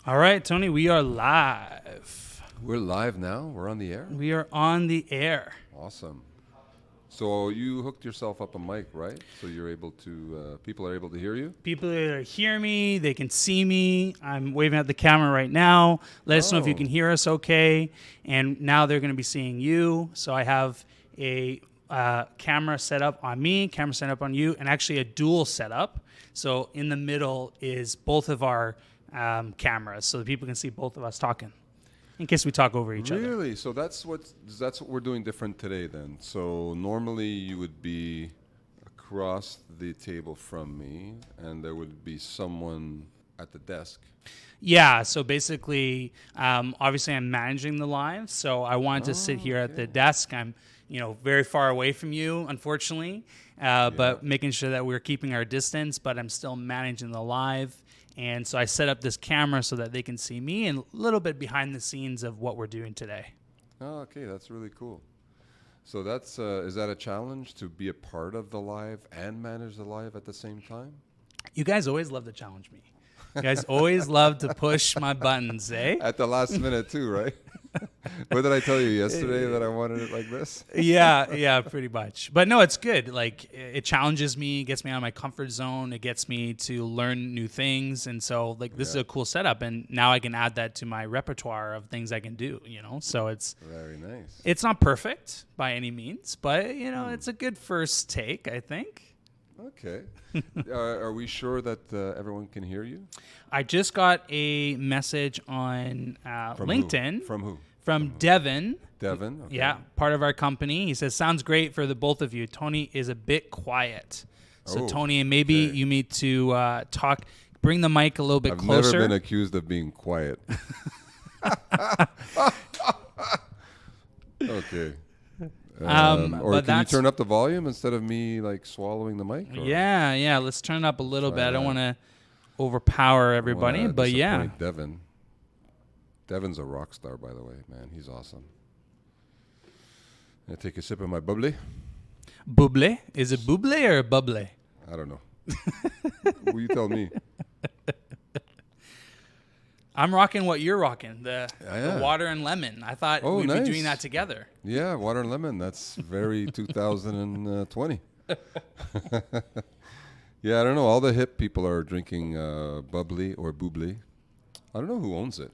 All right, Tony, we are live. We're live now? We're on the air? We are on the air. Awesome. So you hooked yourself up a mic, right? So you're able to, people are able to hear you? People that hear me, they can see me. I'm waving at the camera right now. Let us know if you can hear us okay. And now they're going to be seeing you. So I have a camera set up on me, camera set up on you, and actually a dual setup. So in the middle is both of our cameras, so that people can see both of us talking, in case we talk over each other. Really? So that's what we're doing different today then. So normally you would be across the table from me, and there would be someone at the desk. Yeah, so basically, obviously I'm managing the live, so I wanted to sit here at the desk. I'm, very far away from you, unfortunately, but making sure that we're keeping our distance, but I'm still managing the live. And so I set up this camera so that they can see me and a little bit behind the scenes of what we're doing today. Oh, okay, that's really cool. So that's is that a challenge to be a part of the live and manage the live at the same time? You guys always love to challenge me. You guys always love to push my buttons, eh? At the last minute too, right? What did I tell you yesterday that I wanted it like this? Yeah, pretty much. But no, it's good. Like, it challenges me, gets me out of my comfort zone. It gets me to learn new things. And so, this is a cool setup. And now I can add that to my repertoire of things I can do, So it's very nice. It's not perfect by any means, but, it's a good first take, I think. Okay. Are we sure that everyone can hear you? I just got a message on LinkedIn. Who? From who? From Devin. Devin? Okay. Yeah, part of our company. He says, sounds great for the both of you. Tony is a bit quiet. So, Tony, maybe you need to talk, bring the mic a little bit closer. I've never been accused of being quiet. Okay. Or can you turn up the volume instead of me swallowing the mic? Or? Yeah. Let's turn it up a little bit. I don't want to overpower everybody, but yeah. Devin. Devin's a rock star, by the way, man. He's awesome. I take a sip of my bubbly. Bubbly? Is it bubbly or bubbly? I don't know. Will you tell me? I'm rocking what you're rocking, the water and lemon. I thought we'd be doing that together. Yeah, water and lemon. That's very 2020. Yeah, I don't know. All the hip people are drinking bubbly or bubbly. I don't know who owns it.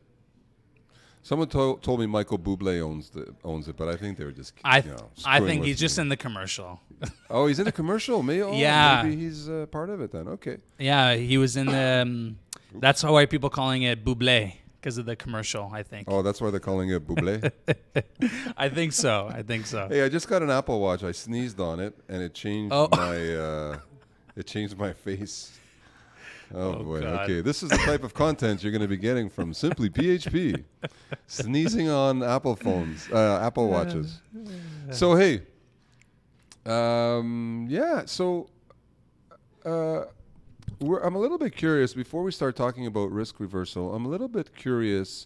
Someone told me Michael Bublé owns it, but I think they were just I think he's just in the commercial. Oh, he's in the commercial? Maybe he's part of it then. Okay. Yeah, he was in the... that's why people calling it Bublé, because of the commercial, I think. Oh, that's why they're calling it Bublé? I think so. Hey, I just got an Apple Watch. I sneezed on it, and it changed my face. Oh boy. God. Okay, this is the type of content you're going to be getting from Simply PHP. Sneezing on Apple phones, Apple Watches. So hey, So I'm a little bit curious before we start talking about risk reversal. I'm a little bit curious.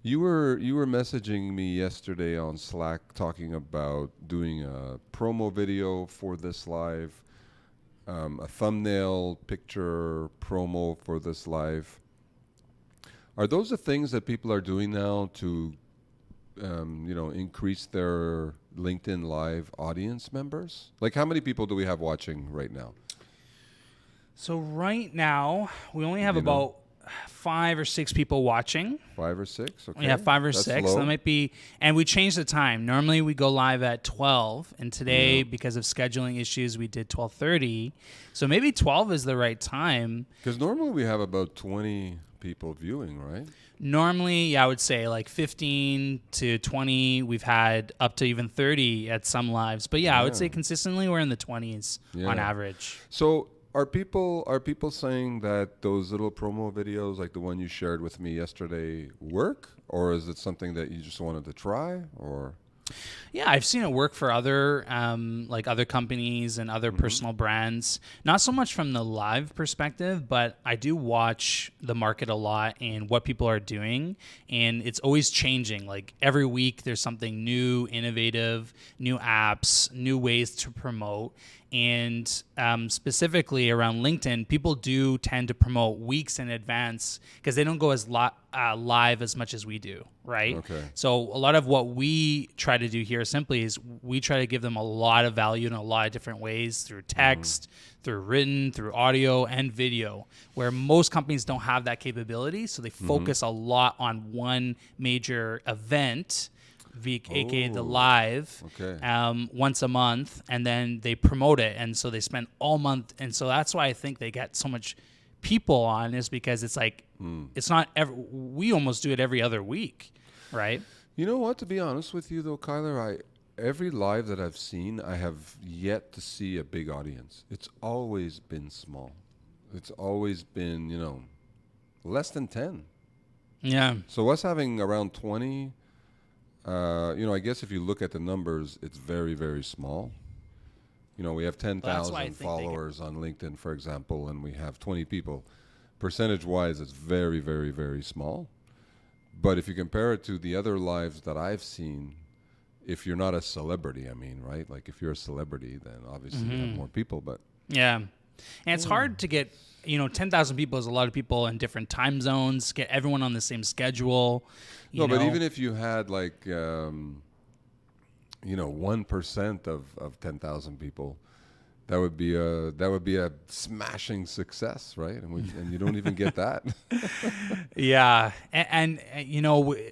You were messaging me yesterday on Slack talking about doing a promo video for this live. A thumbnail picture promo for this live. Are those the things that people are doing now to, increase their LinkedIn Live audience members? Like, how many people do we have watching right now? So right now, we only have about 5 or 6 people watching. 5 or 6? Okay. Yeah, 5 or That's 6. low. That might be, and we changed the time. Normally we go live at 12, and today, because of scheduling issues, we did 12:30. So maybe 12 is the right time. Because normally we have about 20 people viewing, right? Normally, I would say like 15 to 20. We've had up to even 30 at some lives. But I would say consistently we're in the 20s on average. So Are people saying that those little promo videos, like the one you shared with me yesterday, work, or is it something that you just wanted to try, or? Yeah, I've seen it work for other other companies and other personal brands. Not so much from the live perspective, but I do watch the market a lot and what people are doing, and it's always changing. Like every week, there's something new, innovative, new apps, new ways to promote. And specifically around LinkedIn, people do tend to promote weeks in advance because they don't go live as much as we do, right? Okay. So a lot of what we try to do here simply is we try to give them a lot of value in a lot of different ways through text, through written, through audio and video, where most companies don't have that capability. So they focus a lot on one major event, aka the live, once a month, and then they promote it. And so they spend all month. And so that's why I think they get so much people on, is because it's like, it's not we almost do it every other week, right? You know what? To be honest with you, though, Kyler, every live that I've seen, I have yet to see a big audience. It's always been small. It's always been, less than 10. Yeah. So us having around 20, I guess if you look at the numbers, it's very, very small. We have 10,000 followers on LinkedIn, for example, and we have 20 people. Percentage-wise, it's very, very, very small. But if you compare it to the other lives that I've seen, if you're not a celebrity, right? Like if you're a celebrity, then obviously you have more people. But yeah, and it's hard to get 10,000 people is a lot of people in different time zones. Get everyone on the same schedule. But even if you had 1% of 10,000 people, that would be a smashing success, right? And you don't even get that. Yeah, and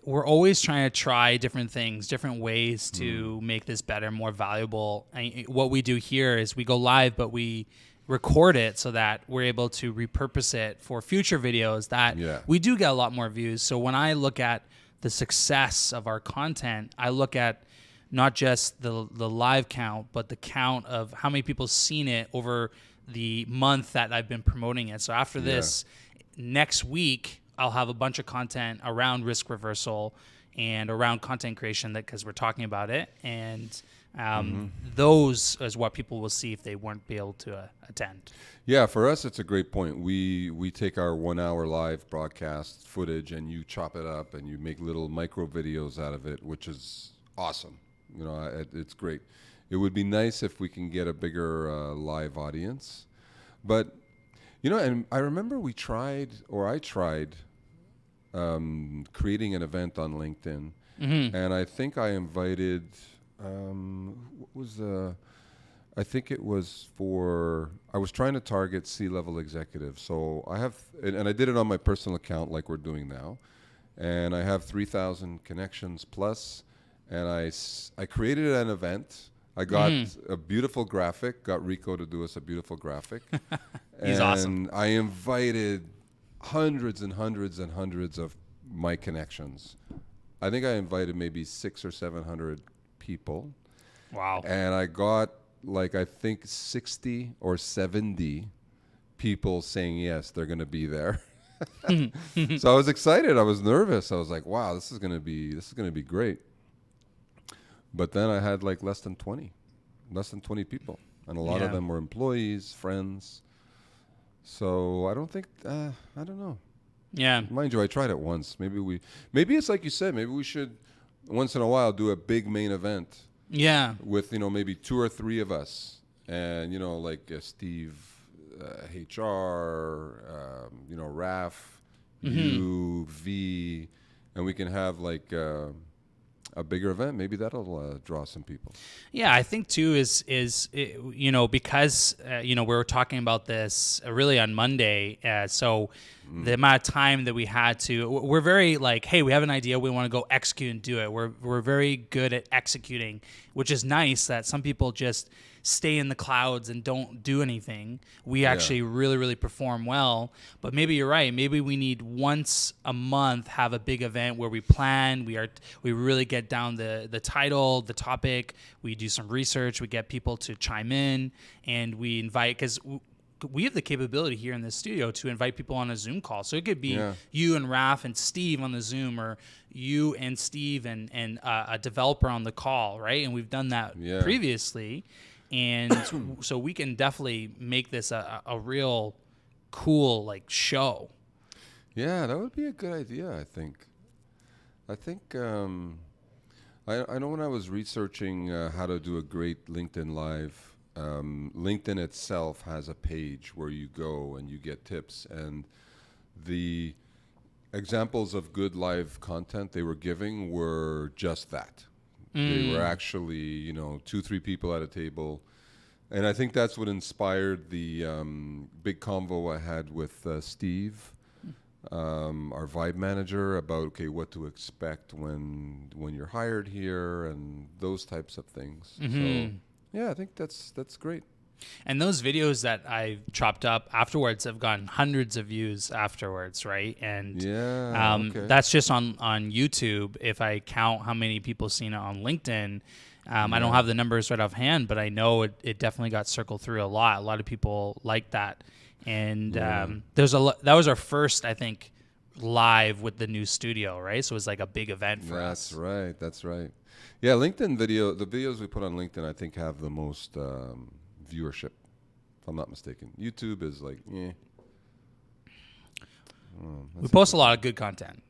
we're always trying to try different things, different ways to make this better, more valuable. What we do here is we go live, but we record it so that we're able to repurpose it for future videos that we do get a lot more views. So when I look at the success of our content, I look at not just the live count, but the count of how many people seen it over the month that I've been promoting it. So after this, next week, I'll have a bunch of content around risk reversal and around content creation, because we're talking about it. And those is what people will see if they weren't be able to attend. Yeah, for us, it's a great point. We take our 1 hour live broadcast footage and you chop it up and you make little micro videos out of it, which is awesome. It's great. It would be nice if we can get a bigger live audience. But, and I remember I tried creating an event on LinkedIn. And I think I invited, I think it was I was trying to target C-level executives. So and I did it on my personal account like we're doing now. And I have 3,000 connections plus. And I created an event. I got a beautiful graphic, got Rico to do us a beautiful graphic. He's awesome. I invited hundreds and hundreds and hundreds of my connections. I think I invited maybe 600 or 700 people. Wow. And I got I think 60 or 70 people saying yes, they're going to be there. So I was excited. I was nervous. I was like, wow, this is going to be great. But then I had less than 20 people. And a lot of them were employees, friends. So I don't think, I don't know. Yeah. Mind you, I tried it once. Maybe it's like you said, maybe we should once in a while do a big main event. Yeah. With, maybe 2 or 3 of us. And, Steve, HR, Raf, you, V, and we can have a bigger event. Maybe that'll draw some people. Yeah, I think too is because we were talking about this really on Monday. So the amount of time that we had we're very hey, we have an idea, we want to go execute and do it. We're very good at executing, which is nice. That some people just stay in the clouds and don't do anything. We actually really, really perform well. But maybe you're right. Maybe we need once a month have a big event where we plan. We really get down the title, the topic. We do some research. We get people to chime in, and we invite, because we have the capability here in the studio to invite people on a Zoom call. So it could be you and Raf and Steve on the Zoom, or you and Steve and a developer on the call, right? And we've done that previously. And so we can definitely make this a real cool show. Yeah, that would be a good idea, I think. I know when I was researching how to do a great LinkedIn Live, LinkedIn itself has a page where you go and you get tips. And examples of good live content they were giving were just that. They were actually, 2-3 people at a table. And I think that's what inspired the big convo I had with Steve, our vibe manager, about what to expect when you're hired here and those types of things. So yeah, I think that's great. And those videos that I chopped up afterwards have gotten hundreds of views afterwards, right? And that's just on YouTube. If I count how many people seen it on LinkedIn, I don't have the numbers right offhand, but I know it definitely got circled through a lot. A lot of people liked that. And that was our first, I think, live with the new studio, right? So it was like a big event for us. That's right. Yeah, LinkedIn the videos we put on LinkedIn, I think, have the most viewership, if I'm not mistaken. YouTube is like, we post a lot of good content.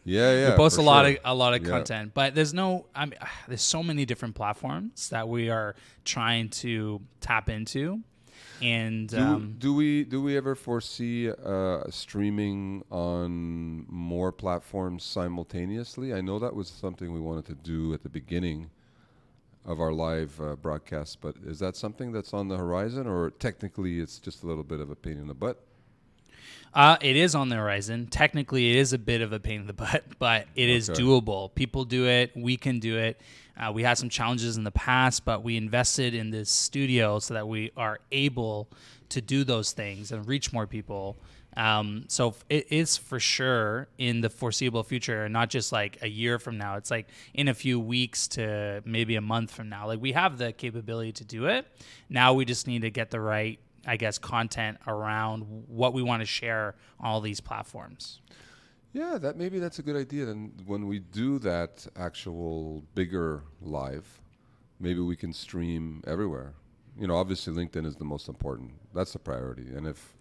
Yeah. We post a lot of content, but there's so many different platforms that we are trying to tap into. And do we ever foresee streaming on more platforms simultaneously? I know that was something we wanted to do at the beginning of our live broadcast, but is that something that's on the horizon, or technically it's just a little bit of a pain in the butt? It is on the horizon. Technically, it is a bit of a pain in the butt, but it is doable. People do it. We can do it. We had some challenges in the past, but we invested in this studio so that we are able to do those things and reach more people. So it is for sure in the foreseeable future, and not just like a year from now. It's like in a few weeks to maybe a month from now. Like, we have the capability to do it. Now we just need to get the right, I guess, content around what we want to share on all these platforms. Yeah, maybe that's a good idea. And when we do that actual bigger live, maybe we can stream everywhere. Obviously LinkedIn is the most important. That's the priority. And if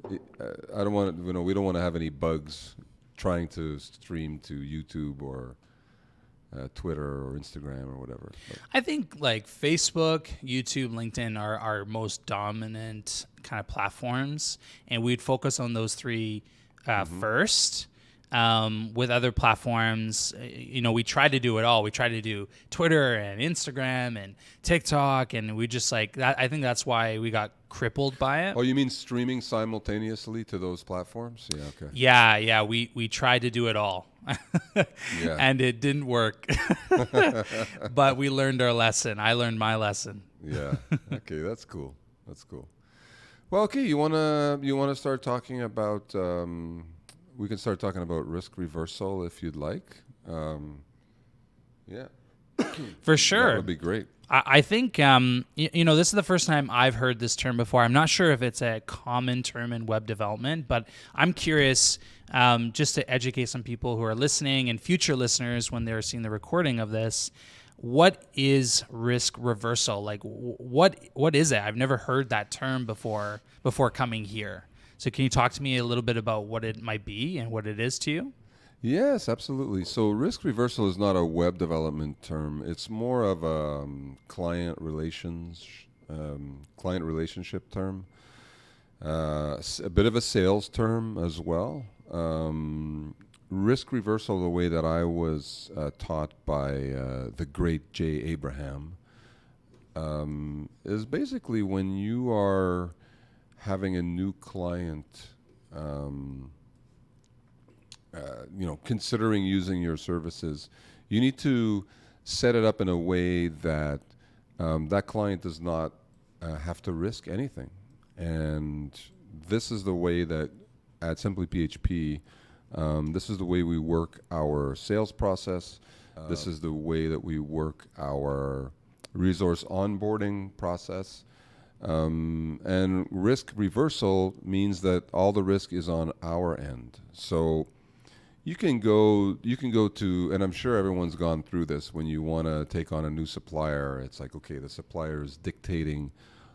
I don't want to, we don't want to have any bugs trying to stream to YouTube or Twitter or Instagram or whatever. But I think like Facebook, YouTube, LinkedIn are our most dominant kind of platforms, and we'd focus on those three first. With other platforms, we try to do it all. We try to do Twitter and Instagram and TikTok, and we just like that. I think that's why we got crippled by it. Oh, you mean streaming simultaneously to those platforms? Yeah, okay. Yeah. We tried to do it all. And it didn't work. But we learned our lesson. I learned my lesson. Yeah. Okay, that's cool. Well, okay, you wanna start talking about we can start talking about risk reversal if you'd like. Yeah. For sure. That would be great. I think, this is the first time I've heard this term before. I'm not sure if it's a common term in web development, but I'm curious just to educate some people who are listening and future listeners when they're seeing the recording of this. What is risk reversal? Like, what is it? I've never heard that term before coming here. So can you talk to me a little bit about what it might be and what it is to you? Yes, absolutely. So risk reversal is not a web development term. It's more of a client relationship term, a bit of a sales term as well. Risk reversal, the way that I was taught by the great Jay Abraham, is basically when you are having a new client, considering using your services, you need to set it up in a way that that client does not have to risk anything. And this is the way that at Simply PHP, this is the way we work our sales process. This is the way that we work our resource onboarding process. And risk reversal means that all the risk is on our end. So you can go to, and I'm sure everyone's gone through this, when you want to take on a new supplier, it's like, okay, the supplier is dictating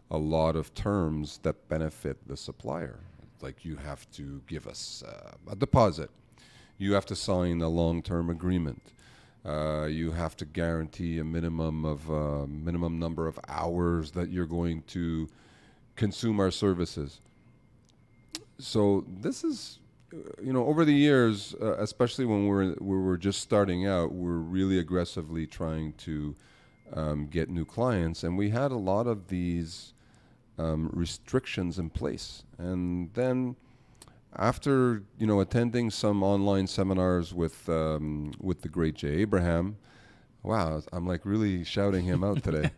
a lot of terms that benefit the supplier. Like, you have to give us a deposit. You have to sign a long-term agreement. You have to guarantee a minimum number of hours that you're going to consume our services. So this is over the years, especially when we were just starting out, we're really aggressively trying to get new clients, and we had a lot of these restrictions in place. And then after attending some online seminars with the great Jay Abraham, wow, I'm like really shouting him out today.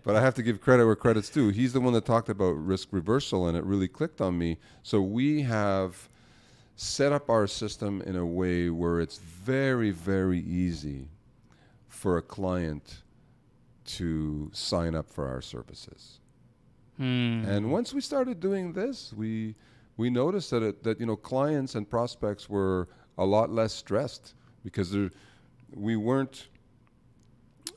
But I have to give credit where credit's due. He's the one that talked about risk reversal, and it really clicked on me. So we have set up our system in a way where it's very, very easy for a client to sign up for our services. And once we started doing this, we noticed that clients and prospects were a lot less stressed because we weren't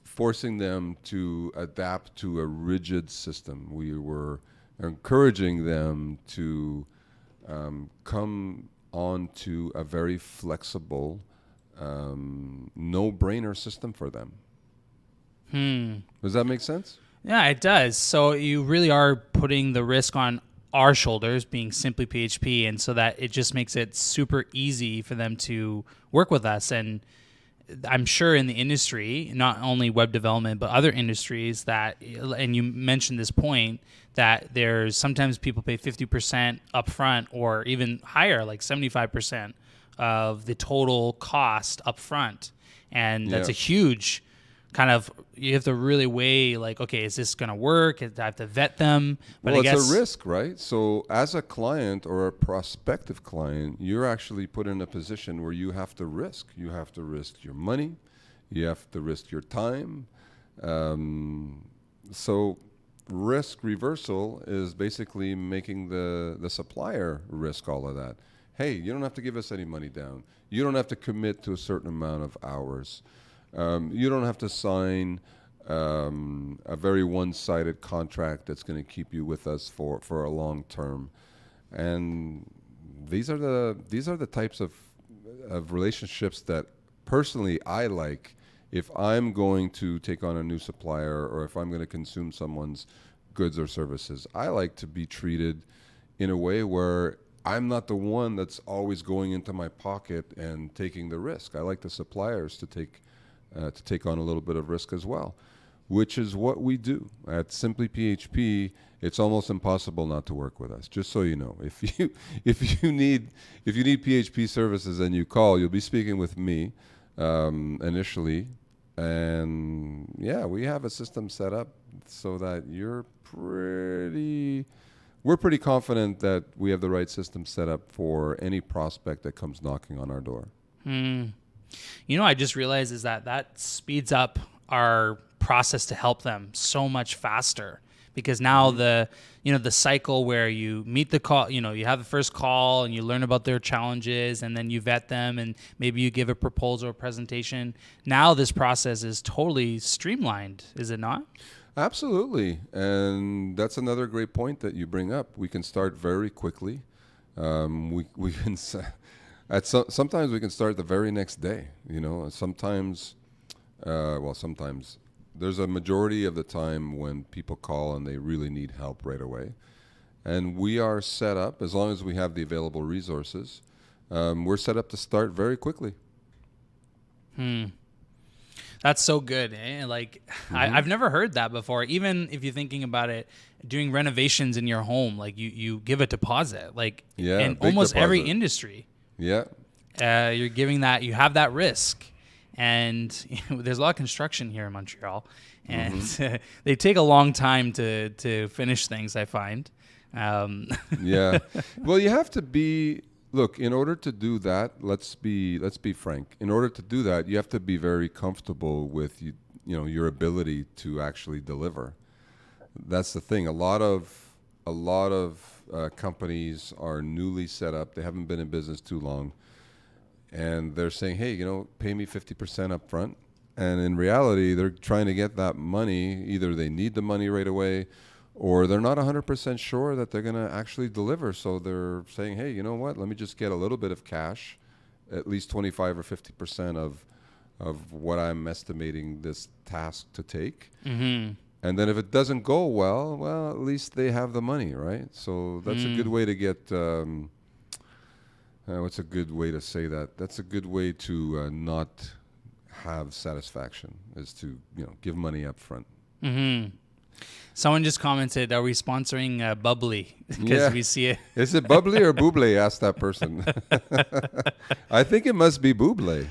forcing them to adapt to a rigid system. We were encouraging them to come onto a very flexible, no-brainer system for them. Does that make sense? Yeah, it does. So you really are putting the risk on our shoulders, being Simply PHP, and so that it just makes it super easy for them to work with us. And I'm sure in the industry, not only web development, but other industries and you mentioned this point, that there's sometimes people pay 50% upfront or even higher, like 75% of the total cost upfront. And that's a huge kind of, you have to really weigh, like, okay, is this going to work? I have to vet them. But Well, I guess it's a risk, right? So as a client or a prospective client, you're actually put in a position where you have to risk. You have to risk your money. You have to risk your time. So risk reversal is basically making the supplier risk all of that. Hey, you don't have to give us any money down. You don't have to commit to a certain amount of hours. You don't have to sign a very one-sided contract that's going to keep you with us for a long term. And these are the types of relationships that personally I like if I'm going to take on a new supplier or if I'm going to consume someone's goods or services. I like to be treated in a way where I'm not the one that's always going into my pocket and taking the risk. I like the suppliers to take on a little bit of risk as well, which is what we do at Simply PHP. It's almost impossible not to work with us. Just so you know, if you need PHP services and you call, you'll be speaking with me initially, and we have a system set up so that we're pretty confident that we have the right system set up for any prospect that comes knocking on our door. I just realized is that speeds up our process to help them so much faster, because now the cycle where you meet the call, you have the first call and you learn about their challenges and then you vet them and maybe you give a proposal or presentation. Now this process is totally streamlined, is it not? Absolutely. And that's another great point that you bring up. We can start very quickly. We can sometimes we can start the very next day, sometimes there's a majority of the time when people call and they really need help right away. And we are set up, as long as we have the available resources, we're set up to start very quickly. That's so good. Like, I've never heard that before. Even if you're thinking about it, doing renovations in your home, like you give a deposit, like in almost every industry. Yeah. You're giving that, you have that risk. And there's a lot of construction here in Montreal, and they take a long time to finish things, I find. Yeah. Well, you have to be, look, in order to do that, let's be frank. In order to do that, you have to be very comfortable with your ability to actually deliver. That's the thing. A lot of companies are newly set up. They haven't been in business too long. And they're saying, hey, pay me 50% up front. And in reality, they're trying to get that money. Either they need the money right away, or they're not 100% sure that they're going to actually deliver. So they're saying, hey, you know what? Let me just get a little bit of cash, at least 25 or 50% of what I'm estimating this task to take. And then if it doesn't go well, at least they have the money, right? So that's a good way to get What's a good way to say that? That's a good way to not have satisfaction, is to give money up front. Mm-hmm. Someone just commented, "Are we sponsoring Bubbly?" Because Yeah. we see it. Is it Bubbly or Buble? Asked that person. I think it must be Buble.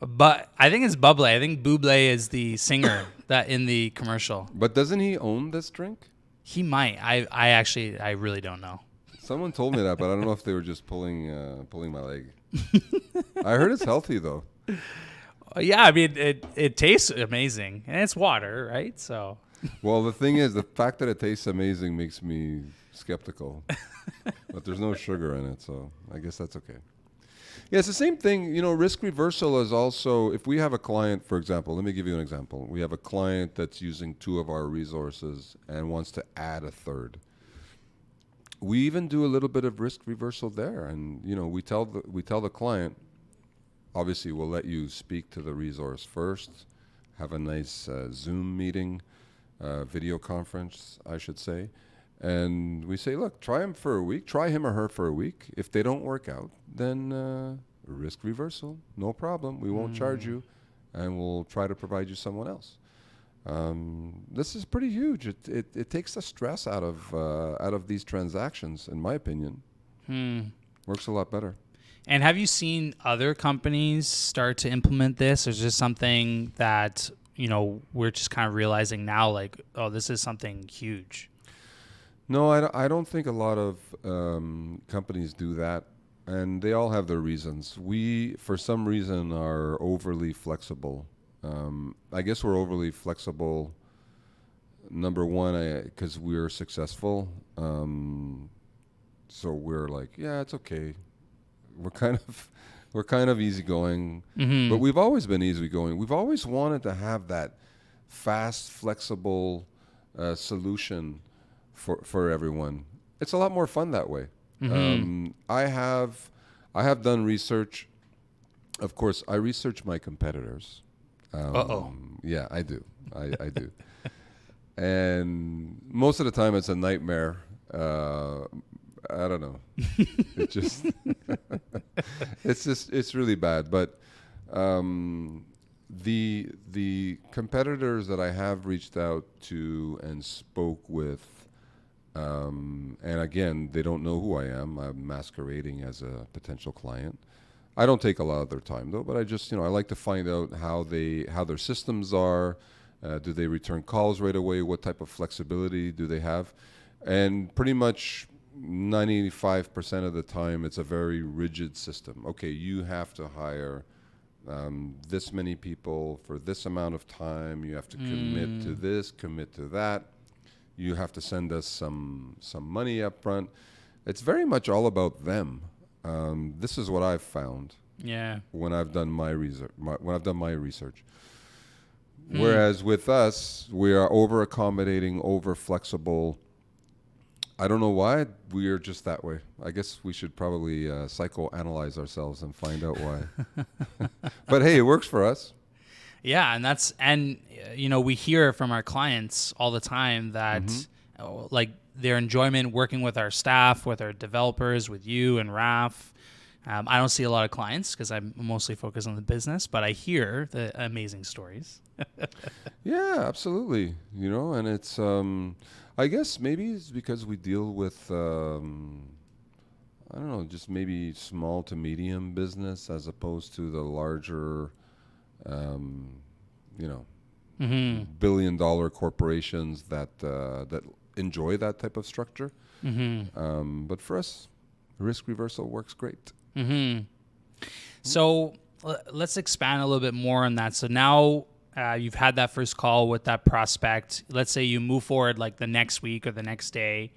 But I think it's Bubbly. I think Buble is the singer that in the commercial. But doesn't he own this drink? He might. I really don't know. Someone told me that, but I don't know if they were just pulling my leg. I heard it's healthy though. Yeah, I mean it tastes amazing, and it's water, right? So. Well, the thing is, the fact that it tastes amazing makes me skeptical. But there's no sugar in it, so I guess that's okay. Yeah, it's the same thing. Risk reversal is also, if we have a client, for example, let me give you an example. We have a client that's using 2 of our resources and wants to add a 3rd. We even do a little bit of risk reversal there, and we tell the client, obviously we'll let you speak to the resource first, have a nice Zoom meeting, video conference, I should say, and we say, look, try him for a week, try him or her for a week. If they don't work out, then risk reversal, no problem. We won't charge you, and we'll try to provide you someone else. This is pretty huge. It takes the stress out of these transactions, in my opinion. Works a lot better. And have you seen other companies start to implement this, or is this something that we're just kind of realizing now, like, oh, this is something huge? No, I don't think a lot of companies do that, and they all have their reasons. We, for some reason, are overly flexible. I guess we're overly flexible, number one, because we're successful. So we're like, yeah, it's okay. We're kind of easygoing, but we've always been easygoing. We've always wanted to have that fast, flexible solution for everyone. It's a lot more fun that way. I have done research. Of course, I research my competitors. Yeah, I do. I do. And most of the time it's a nightmare. I don't know. It's really bad. But the competitors that I have reached out to and spoke with, and again, they don't know who I am. I'm masquerading as a potential client. I don't take a lot of their time though, but I just, I like to find out how their systems are. Do they return calls right away? What type of flexibility do they have? And pretty much 95% of the time, it's a very rigid system. Okay, you have to hire this many people for this amount of time. You have to commit to this, commit to that. You have to send us some money up front. It's very much all about them. This is what I've found. Yeah. When I've done my research. Whereas with us, we are over accommodating, over flexible. I don't know why we are just that way. I guess we should probably psychoanalyze ourselves and find out why. But hey, it works for us. Yeah, and we hear from our clients all the time that like their enjoyment working with our staff, with our developers, with you and Raf. I don't see a lot of clients because I'm mostly focused on the business, but I hear the amazing stories. Yeah, absolutely. And it's, I guess maybe it's because we deal with, I don't know, just maybe small to medium business as opposed to the larger, billion-dollar corporations that enjoy that type of structure. But for us, risk reversal works great. So let's expand a little bit more on that. So now you've had that first call with that prospect. Let's say you move forward like the next week or the next day.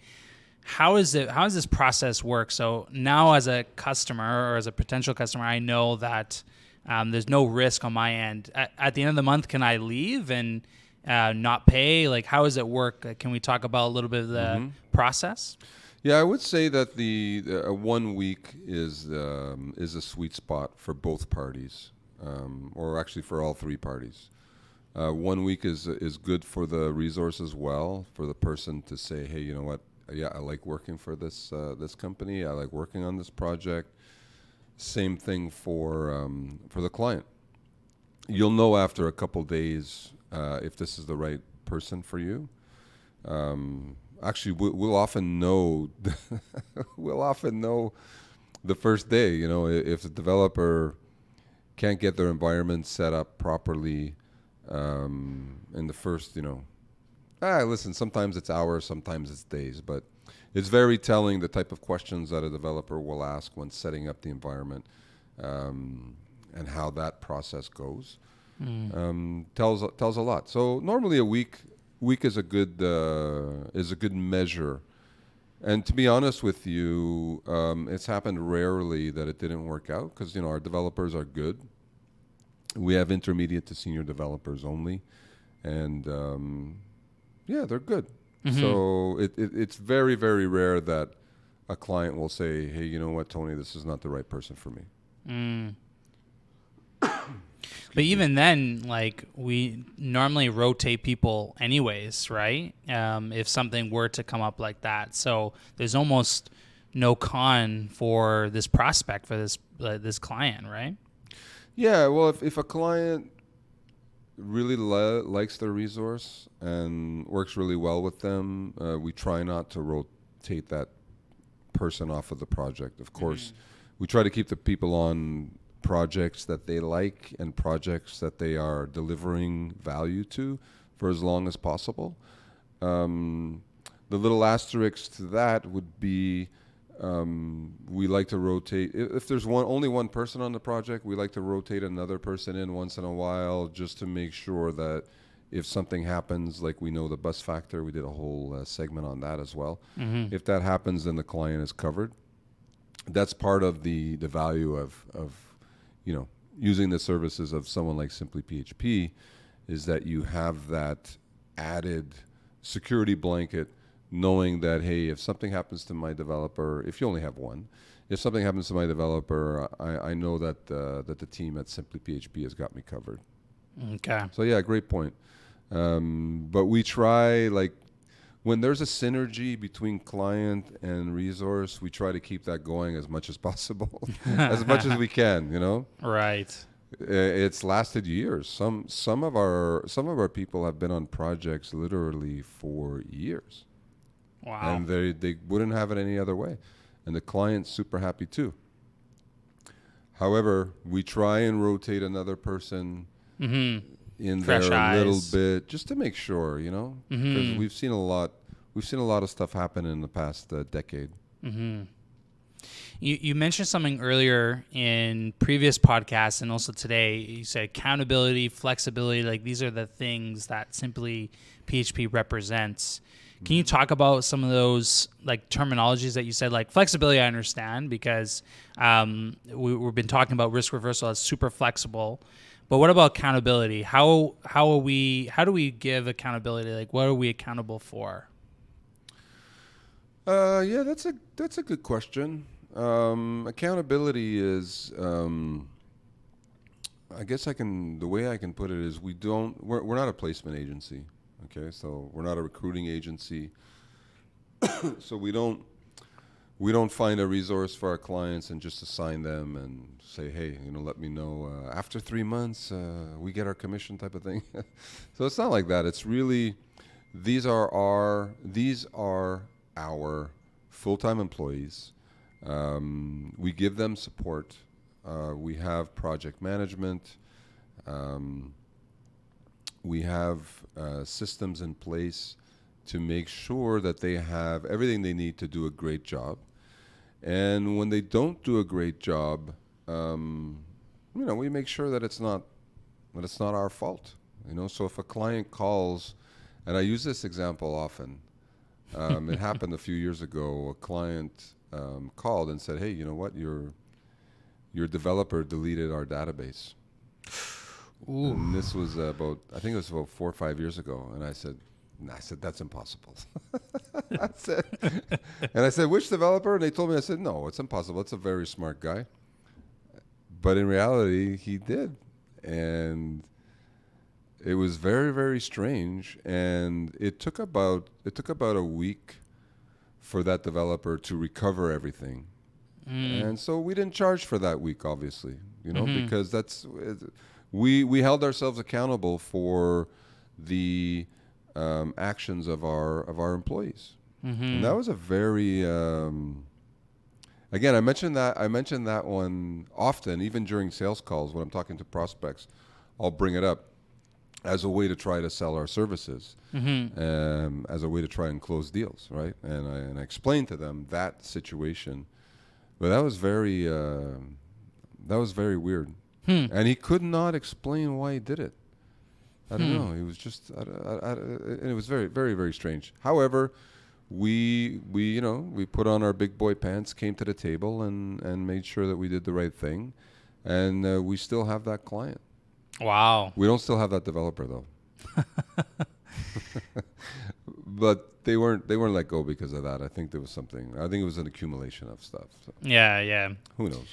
How does this process work? So now as a customer or as a potential customer, I know that there's no risk on my end. At the end of the month, can I leave and not pay? Like, how does it work? Can we talk about a little bit of the process? Yeah, I would say that the 1 week is a sweet spot for both parties, or actually for all 3 parties. 1 week is good for the resource as well, for the person to say, hey, you know what? Yeah, I like working for this company. I like working on this project. Same thing for the client. You'll know after a couple days if this is the right person for you. Actually, we'll often know. We'll often know the first day. You know, if the developer can't get their environment set up properly in the first, listen. Sometimes it's hours, sometimes it's days, but it's very telling the type of questions that a developer will ask when setting up the environment, and how that process goes. Tells a lot. So normally a week is a good measure. And to be honest with you, it's happened rarely that it didn't work out because our developers are good. We have intermediate to senior developers only, and they're good. Mm-hmm. So it's very, very rare that a client will say, "Hey, you know what, Tony, this is not the right person for me." Mm. But even then, like, we normally rotate people anyways, right? If something were to come up like that. So there's almost no con for this prospect, for this client, right? Yeah, well, if a client really likes their resource and works really well with them, we try not to rotate that person off of the project. Of course, we try to keep the people on projects that they like and projects that they are delivering value to for as long as possible. The little asterisk to that would be we like to rotate. If there's only one person on the project, we like to rotate another person in once in a while just to make sure that if something happens, like we know the bus factor, we did a whole segment on that as well. Mm-hmm. If that happens, then the client is covered. That's part of the value of using the services of someone like Simply PHP, is that you have that added security blanket, knowing that, hey, if something happens to my developer, if you only have one, if something happens to my developer, I know that the team at Simply PHP has got me covered. Okay. So yeah, great point. But we try, like, when there's a synergy between client and resource, we try to keep that going as much as possible, as much as we can. Right. It's lasted years. Some of our people have been on projects literally for years. Wow. And they wouldn't have it any other way, and the client's super happy too. However, we try and rotate another person in Fresh there a little eyes. bit, just to make sure, because we've seen a lot of stuff happen in the past decade. Mm-hmm. You mentioned something earlier in previous podcasts and also today. You said accountability, flexibility, like these are the things that Simply PHP represents. Can you talk about some of those like terminologies that you said? Like flexibility, I understand because we've been talking about risk reversal as super flexible. But what about accountability? How do we give accountability? Like, what are we accountable for? Yeah, that's a good question. Accountability is, I guess the way I can put it is we're not a placement agency. Okay, so we're not a recruiting agency. So we don't find a resource for our clients and just assign them and say, hey, let me know after 3 months we get our commission type of thing. So it's not like that. It's really these are our full-time employees. We give them support. We have project management. We have systems in place to make sure that they have everything they need to do a great job. And when they don't do a great job, we make sure that it's not our fault. So if a client calls, and I use this example often, it happened a few years ago. A client called and said, "Hey, you know what? Your developer deleted our database." Ooh. And this was about 4 or 5 years ago. And I said, that's impossible. I said, which developer? And they told me, I said, no, it's impossible. It's a very smart guy. But in reality, he did. And it was very, very strange. And it took about a week for that developer to recover everything. And so we didn't charge for that week, obviously, because we held ourselves accountable for the actions of our employees. And that was a very again, I mentioned that one often, even during sales calls when I'm talking to prospects. I'll bring it up as a way to try to sell our services, as a way to try and close deals, right? And I explained to them that situation, but that was very weird, and he could not explain why he did it. I don't know. He was just, and it was very, very, very strange. However, we put on our big boy pants, came to the table, and made sure that we did the right thing, and we still have that client. Wow. We don't still have that developer though. But they weren't let go because of that. I think there was something. I think it was an accumulation of stuff. So. Yeah. Who knows?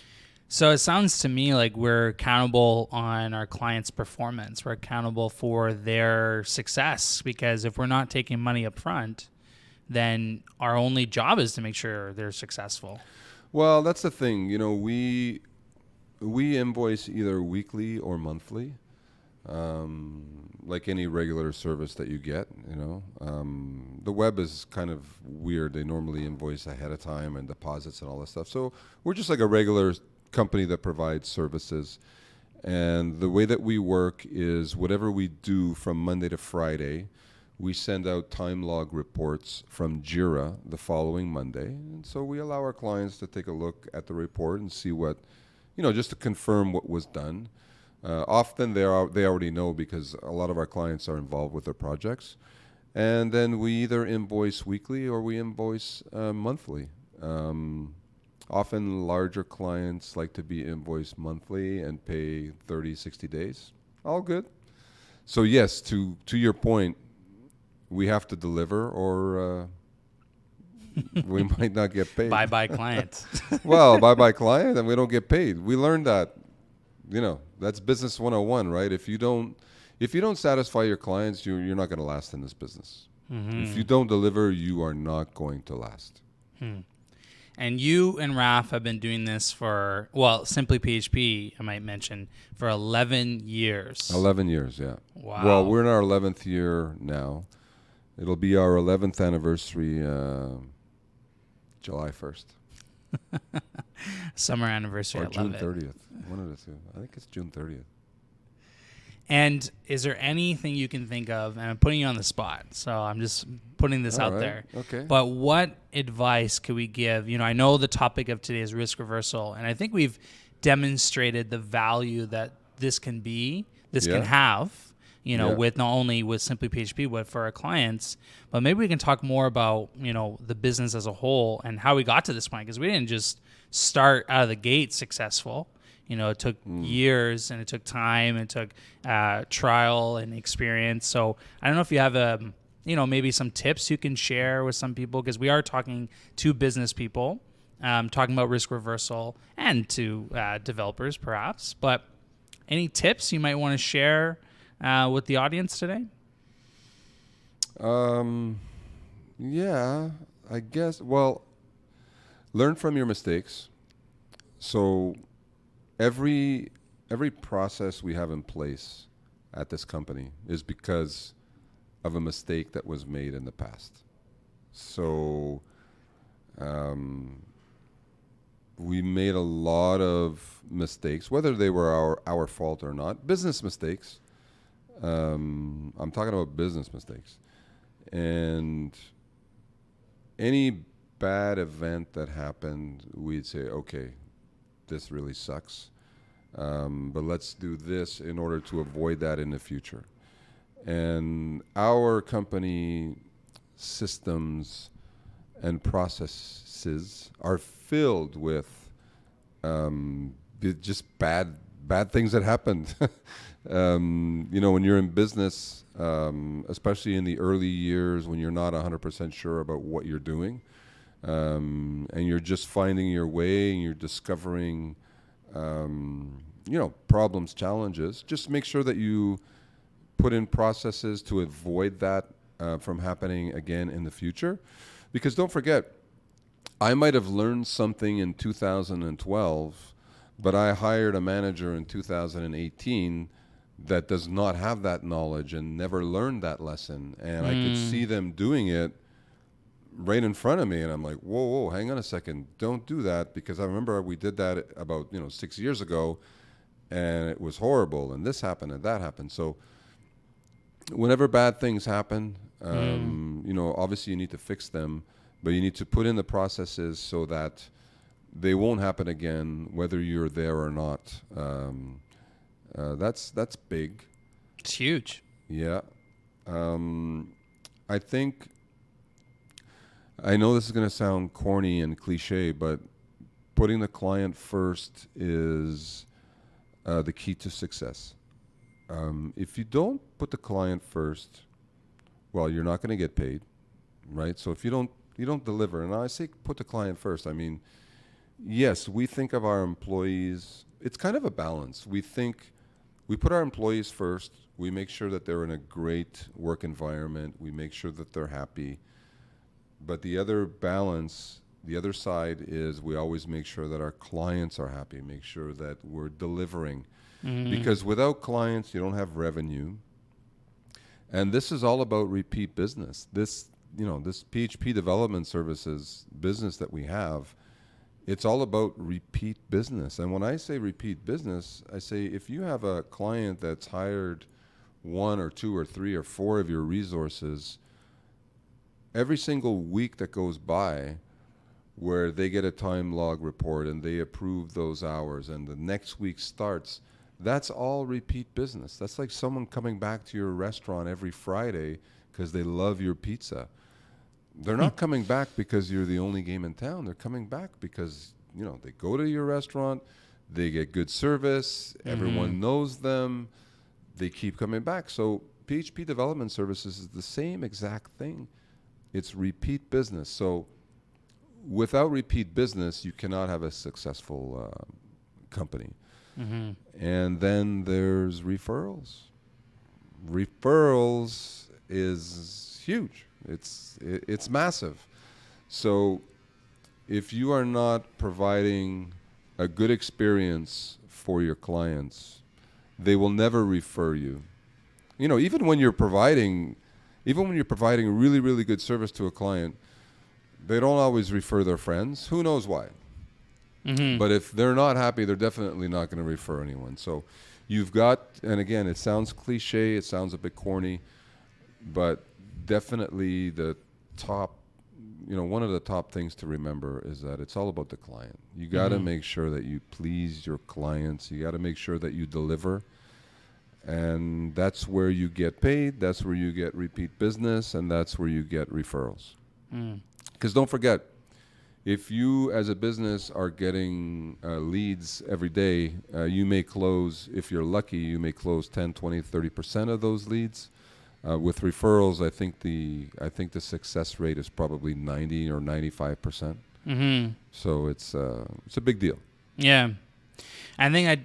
So it sounds to me like we're accountable on our clients' performance. We're accountable for their success, because if we're not taking money up front, then our only job is to make sure they're successful. Well, that's the thing. We invoice either weekly or monthly, like any regular service that you get. The web is kind of weird. They normally invoice ahead of time and deposits and all that stuff. So we're just like a regular company that provides services. And the way that we work is whatever we do from Monday to Friday, we send out time log reports from Jira the following Monday. And so we allow our clients to take a look at the report and see what, just to confirm what was done. Often they already know, because a lot of our clients are involved with their projects. And then we either invoice weekly or we invoice monthly. Often larger clients like to be invoiced monthly and pay 30, 60 days. All good. So yes, to your point, we have to deliver, or we might not get paid. Bye-bye client. Well, bye-bye client, and we don't get paid. We learned that, that's business 101, right? If you don't satisfy your clients, you're not going to last in this business. If you don't deliver, you are not going to last. And you and Raf have been doing this for, Simply PHP, I might mention, for 11 years. 11 years, yeah. Wow. Well, we're in our 11th year now. It'll be our 11th anniversary July 1st. Summer anniversary, or I June love 30th. One of the two. I think it's June 30th. And is there anything you can think of, and I'm putting you on the spot, so I'm just putting this out there. Okay. But what advice could we give? I know the topic of today is risk reversal, and I think we've demonstrated the value that this can have, with not only with Simply PHP, but for our clients. But maybe we can talk more about, the business as a whole and how we got to this point, because we didn't just start out of the gate successful. It took years, and it took time, and it took trial and experience. So I don't know if you have maybe some tips you can share with some people, because we are talking to business people, talking about risk reversal, and to developers perhaps. But any tips you might want to share with the audience today? Yeah, I guess. Well, learn from your mistakes. So every process we have in place at this company is because of a mistake that was made in the past. So we made a lot of mistakes, whether they were our fault or not. Business mistakes. I'm talking about business mistakes. And any bad event that happened, we'd say, okay, this really sucks. But let's do this in order to avoid that in the future. And our company systems and processes are filled with just bad things that happened. When you're in business, especially in the early years when you're not 100% sure about what you're doing, and you're just finding your way and you're discovering, problems, challenges, just make sure that you put in processes to avoid that from happening again in the future. Because don't forget, I might have learned something in 2012, but I hired a manager in 2018 that does not have that knowledge and never learned that lesson. And I could see them doing it right in front of me, and I'm like, whoa, hang on a second, don't do that, because I remember we did that about 6 years ago, and it was horrible, and this happened and that happened. So whenever bad things happen, obviously you need to fix them, but you need to put in the processes so that they won't happen again, whether you're there or not. That's big. It's huge. Yeah. I know this is going to sound corny and cliche, but putting the client first is the key to success. If you don't put the client first, well, you're not going to get paid, right? So if you don't deliver, and I say put the client first, I mean, yes, we think of our employees. It's kind of a balance. We put our employees first. We make sure that they're in a great work environment. We make sure that they're happy. But the other balance, the other side is we always make sure that our clients are happy, make sure that we're delivering. Because without clients, you don't have revenue. And this is all about repeat business. This PHP development services business that we have, it's all about repeat business. And when I say repeat business, I say if you have a client that's hired 1 or 2 or 3 or 4 of your resources, every single week that goes by where they get a time log report and they approve those hours and the next week starts, that's all repeat business. That's like someone coming back to your restaurant every Friday because they love your pizza. They're not coming back because you're the only game in town. They're coming back because, they go to your restaurant, they get good service, everyone knows them, they keep coming back. So PHP development services is the same exact thing. It's repeat business. So without repeat business, you cannot have a successful company. And then there's referrals. Referrals is huge. It's massive. So if you are not providing a good experience for your clients, they will never refer you. Even when you're providing really, really good service to a client, they don't always refer their friends. Who knows why? But if they're not happy, they're definitely not going to refer anyone. So you've got, and again, it sounds cliche, it sounds a bit corny, but definitely the top, one of the top things to remember is that it's all about the client. You got to make sure that you please your clients. You got to make sure that you deliver. And that's where you get paid. That's where you get repeat business. And that's where you get referrals. Because don't forget, if you as a business are getting leads every day, you may close, if you're lucky, you may close 10, 20, 30% of those leads. With referrals, I think the success rate is probably 90 or 95%. So it's a big deal. Yeah. I think it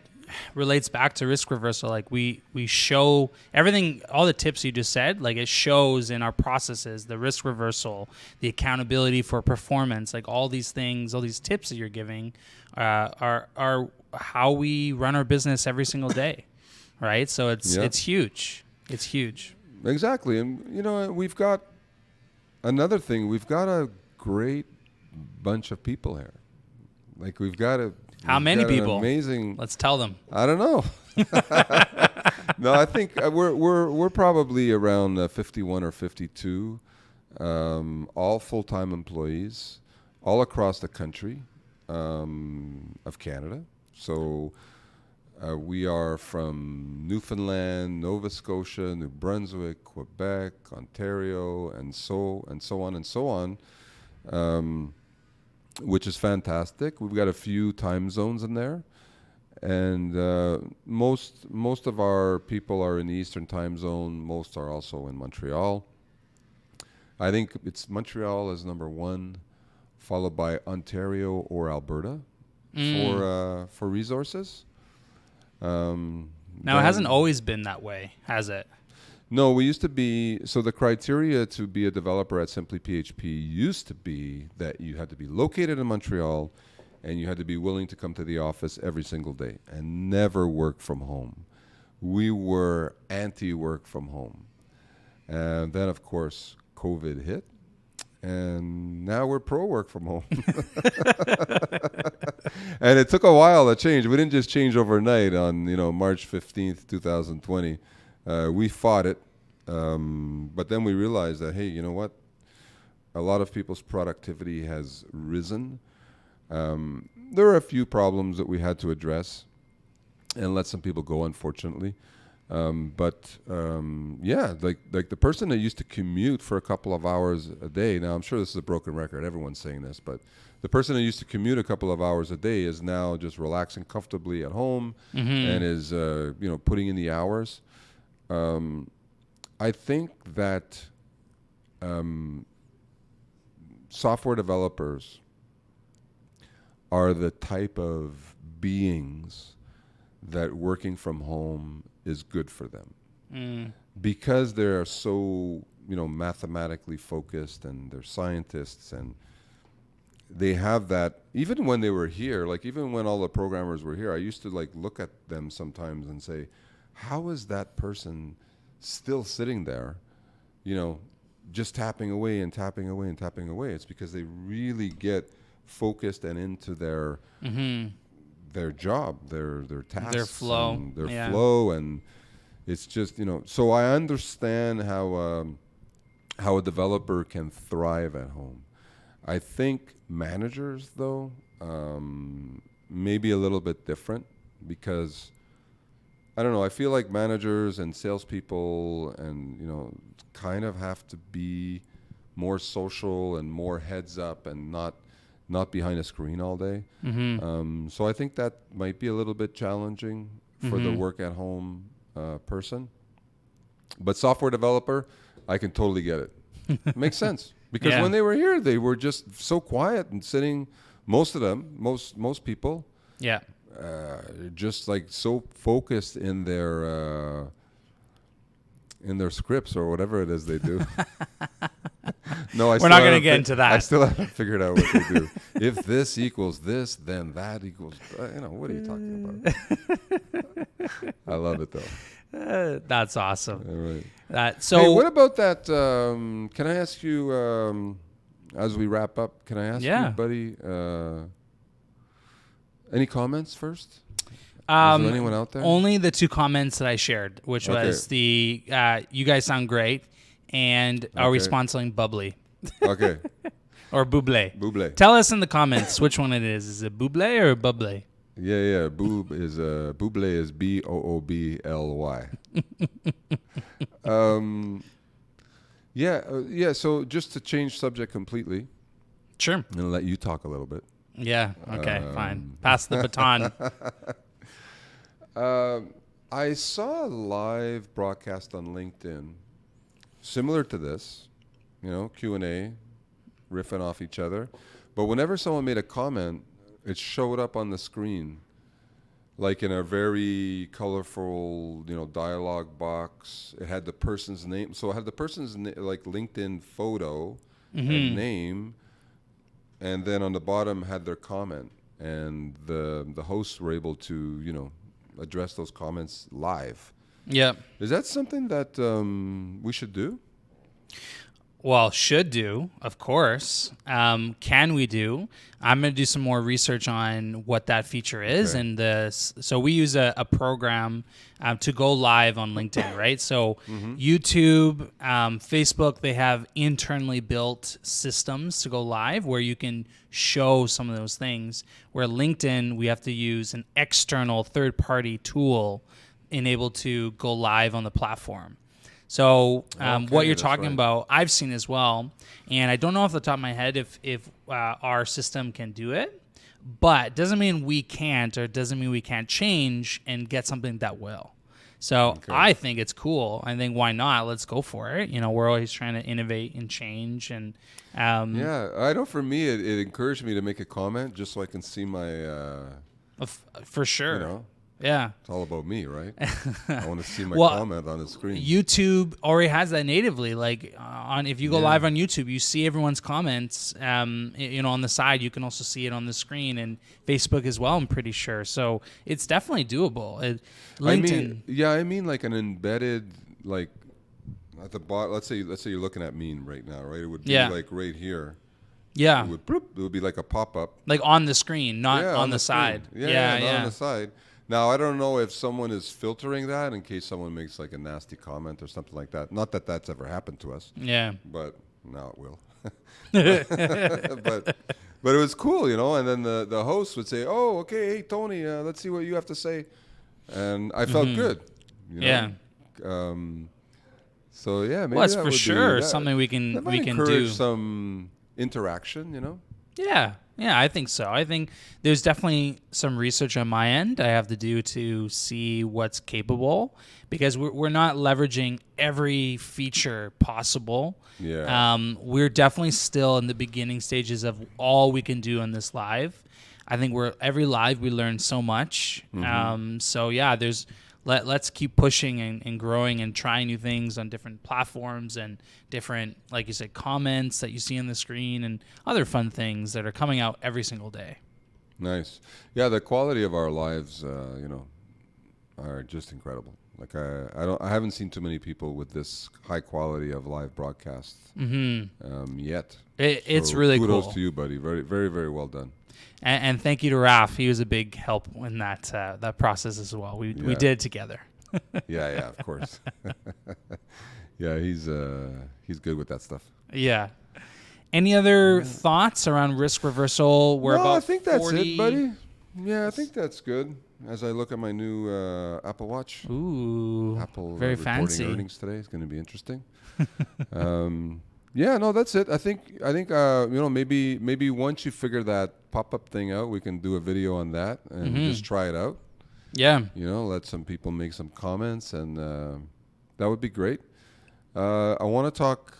relates back to risk reversal. Like we show everything, all the tips you just said, like it shows in our processes, the risk reversal, the accountability for performance, like all these things, all these tips that you're giving are how we run our business every single day. Right. So it's huge. It's huge. Exactly. And, we've got another thing. We've got a great bunch of people here. Like How many people? Amazing. Let's tell them. I don't know. No, I think we're probably around 51 or 52, all full-time employees, all across the country of Canada. So we are from Newfoundland, Nova Scotia, New Brunswick, Quebec, Ontario, and so on, which is fantastic. We've got a few time zones in there, and most of our people are in the Eastern time zone. Most are also in Montreal. I think it's Montreal is number 1, followed by Ontario or Alberta for resources. Now, it hasn't always been that way, has it? No, we used to be, so the criteria to be a developer at Simply PHP used to be that you had to be located in Montreal and you had to be willing to come to the office every single day and never work from home. We were anti-work from home. And then, of course, COVID hit. And now we're pro work from home. And it took a while to change. We didn't just change overnight on, March 15th, 2020. We fought it. But then we realized that, hey, you know what? A lot of people's productivity has risen. There are a few problems that we had to address and let some people go, unfortunately. Yeah, like the person that used to commute for a couple of hours a day. Now, I'm sure this is a broken record. Everyone's saying this, but the person that used to commute a couple of hours a day is now just relaxing comfortably at home and is, putting in the hours. I think that software developers are the type of beings that working from home is good for them because they're so mathematically focused and they're scientists and they have that. Even when they were here, like even when all the programmers were here, I used to like look at them sometimes and say, how is that person still sitting there, just tapping away and tapping away and tapping away? It's because they really get focused and into their job, their tasks, their flow, and their flow, and it's just So I understand how a developer can thrive at home. I think managers, though, maybe a little bit different because I don't know. I feel like managers and salespeople and kind of have to be more social and more heads up and not behind a screen all day. So I think that might be a little bit challenging for the work at home person. But software developer, I can totally get it. It makes sense because when they were here, they were just so quiet and sitting. Most of them, most people, just like so focused in their scripts or whatever it is they do. No, we're not going to get into that. I still haven't figured out what they do. If this equals this, then that equals. What are you talking about? I love it though. That's awesome. All right. So, hey, what about that? Can I ask you, as we wrap up? Can I ask you, buddy? Any comments first? Is there anyone out there? Only the 2 comments that I shared, which was the you guys sound great, and are we sponsoring Bubbly? Okay. Or Buble? Buble. Tell us in the comments which one it is. Is it Buble or Bubbly? Yeah. Buble is Boobly. Yeah. So just to change subject completely. Sure. And let you talk a little bit. Yeah. Okay. Fine. Pass the baton. I saw a live broadcast on LinkedIn, similar to this, Q&A, riffing off each other. But whenever someone made a comment, it showed up on the screen, like in a very colorful, dialogue box. It had the person's name. So it had the person's like LinkedIn photo and name, and then on the bottom had their comment. And the hosts were able to, address those comments live. Yeah. Is that something that we should do? Well, should do, of course. Can we do? I'm going to do some more research on what that feature is. Okay. And so we use a program to go live on LinkedIn, right? So YouTube, Facebook, they have internally built systems to go live where you can show some of those things. Where LinkedIn, we have to use an external third-party tool enabled to go live on the platform. So what you're talking about, I've seen as well, and I don't know off the top of my head if our system can do it, but it doesn't mean we can't, or it doesn't mean we can't change and get something that will. So I think it's cool. I think why not? Let's go for it. We're always trying to innovate and change. And yeah, I know for me, it encouraged me to make a comment just so I can see my for sure. Yeah. It's all about me, right? I want to see my Well, comment on the screen. YouTube already has that natively. Like if you go live on YouTube, you see everyone's comments. On the side, you can also see it on the screen, and Facebook as well. I'm pretty sure. So it's definitely doable. LinkedIn. I mean like an embedded, like at the bottom. Let's say you're looking at me right now, right? It would be like right here. Yeah. It would be like a pop-up. Like on the screen, not on the side. Yeah, not on the side. Now, I don't know if someone is filtering that in case someone makes like a nasty comment or something like that. Not that that's ever happened to us. Yeah. But now it will. but it was cool, and then the host would say, "Oh, okay, hey, Tony, let's see what you have to say." And I felt good. Yeah. So, yeah, maybe that's that for would sure be, something we can encourage do. some interaction, Yeah, I think so. I think there's definitely some research on my end I have to do to see what's capable, because we're not leveraging every feature possible. Yeah. We're definitely still in the beginning stages of all we can do on this live. I think every live we learn so much. So yeah, let's keep pushing and growing and trying new things on different platforms and different, like you said, comments that you see on the screen and other fun things that are coming out every single day. Nice. Yeah, the quality of our lives, are just incredible. Like I haven't seen too many people with this high quality of live broadcasts yet. It's so really kudos cool. to you, buddy. Very, very, very well done. And thank you to Raf. He was a big help in that process as well. We did it together. Yeah, of course. Yeah, he's good with that stuff. Yeah. Any other thoughts around risk reversal? I think that's it, buddy. Yeah, I think that's good. As I look at my new Apple Watch. Ooh, Apple very reporting fancy. earnings today. It's going to be interesting. Yeah, no, that's it. I think maybe once you figure that pop-up thing out, we can do a video on that and just try it out. Yeah. Let some people make some comments, and that would be great. I want to talk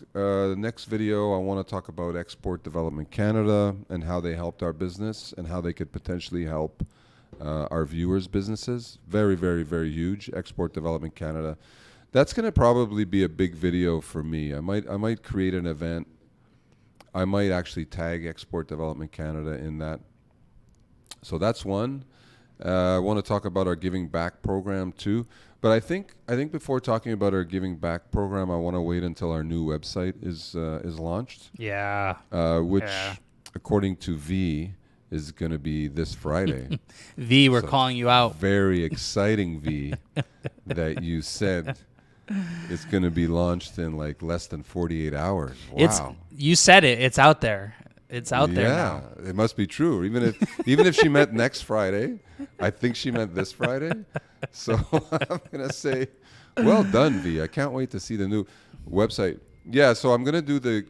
next video. I want to talk about Export Development Canada and how they helped our business and how they could potentially help our viewers' businesses. Very, very, very huge. Export Development Canada. That's going to probably be a big video for me. I might create an event. I might actually tag Export Development Canada in that. So that's one. I want to talk about our Giving Back program too. But I think before talking about our Giving Back program, I want to wait until our new website is launched. Yeah. Which, according to V, is going to be this Friday. V, we're calling you out. Very exciting, V, that you said it's going to be launched in like less than 48 hours. Wow. You said it. It's out there. It's out there now. Yeah, it must be true. Even if she meant next Friday, I think she meant this Friday. So I'm going to say, well done, V. I can't wait to see the new website. Yeah, so I'm going to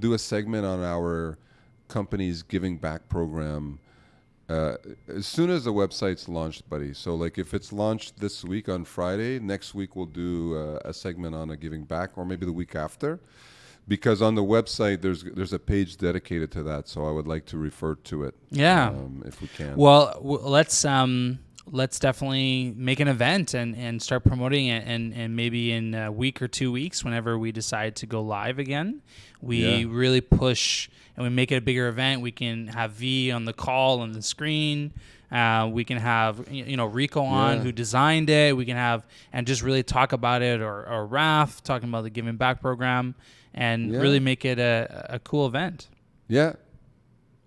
do a segment on our company's Giving Back program as soon as the website's launched, buddy. So like if it's launched this week on Friday, next week we'll do a segment on a Giving Back, or maybe the week after. Because on the website, there's a page dedicated to that, so I would like to refer to it. Yeah, if we can. Well, let's definitely make an event and start promoting it, and maybe in a week or 2 weeks, whenever we decide to go live again, we really push and we make it a bigger event. We can have V on the call on the screen. We can have Rico on who designed it. We can have and just really talk about it, or Raf talking about the Giving Back program. And really make it a cool event. Yeah,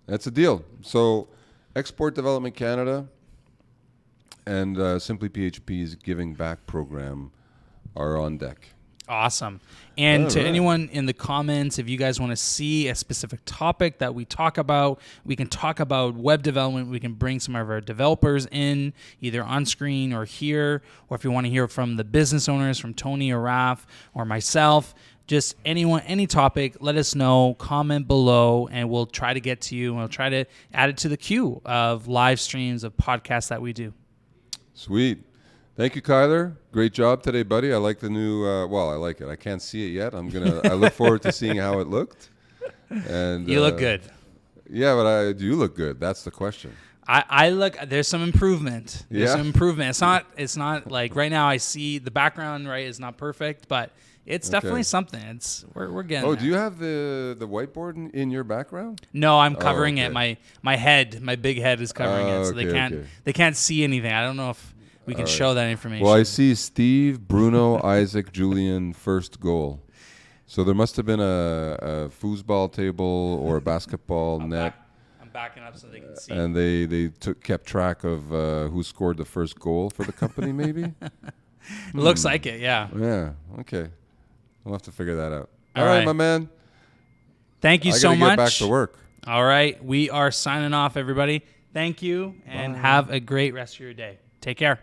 that's a deal. So Export Development Canada and Simply PHP's Giving Back program are on deck. Awesome. And to anyone in the comments, if you guys want to see a specific topic that we talk about, we can talk about web development. We can bring some of our developers in, either on screen or here. Or if you want to hear from the business owners, from Tony or Raf or myself, just anyone, any topic, let us know, comment below, and we'll try to get to you, and we'll try to add it to the queue of live streams of podcasts that we do. Sweet. Thank you, Kyler. Great job today, buddy. I like the new, I like it. I can't see it yet. I look forward to seeing how it looked. And you look good. Yeah, but do you look good? That's the question. I look. There's some improvement. There's Yeah? some improvement. It's not like right now. I see the background. Right, is not perfect, but it's definitely something. We're getting. Oh, there. do you have the whiteboard in your background? No, I'm covering it. okay. My head, my big head is covering it, so okay. they can't see anything. I don't know if we can show that information. Well, I see Steve, Bruno, Isaac, Julian, first goal. So there must have been a foosball table or a basketball net. I'm backing up so they can see. And they kept track of who scored the first goal for the company, maybe? Looks like it, yeah. Yeah, okay. We'll have to figure that out. All All right, right. my man. Thank you I so gotta much. get back to work. All right, we are signing off, everybody. Thank you, and have a great rest of your day. Take care.